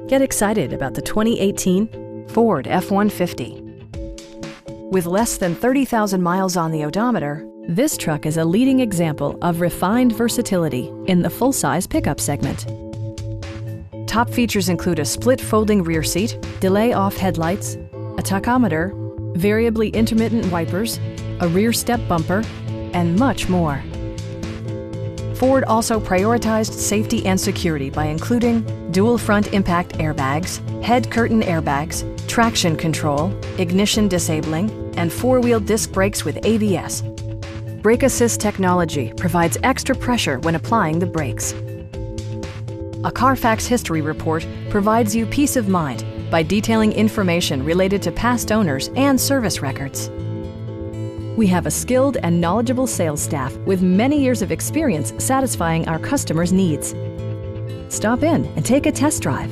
Get excited about the 2018 Ford F-150. With less than 30,000 miles on the odometer, this truck is a leading example of refined versatility in the full-size pickup segment. Top features include a split folding rear seat, delay-off headlights, a tachometer, variably intermittent wipers, a rear step bumper, and much more. Ford also prioritized safety and security by including dual front impact airbags, head curtain airbags, traction control, ignition disabling, and four-wheel disc brakes with ABS. Brake Assist technology provides extra pressure when applying the brakes. A Carfax history report provides you peace of mind by detailing information related to past owners and service records. We have a skilled and knowledgeable sales staff with many years of experience satisfying our customers' needs. Stop in and take a test drive.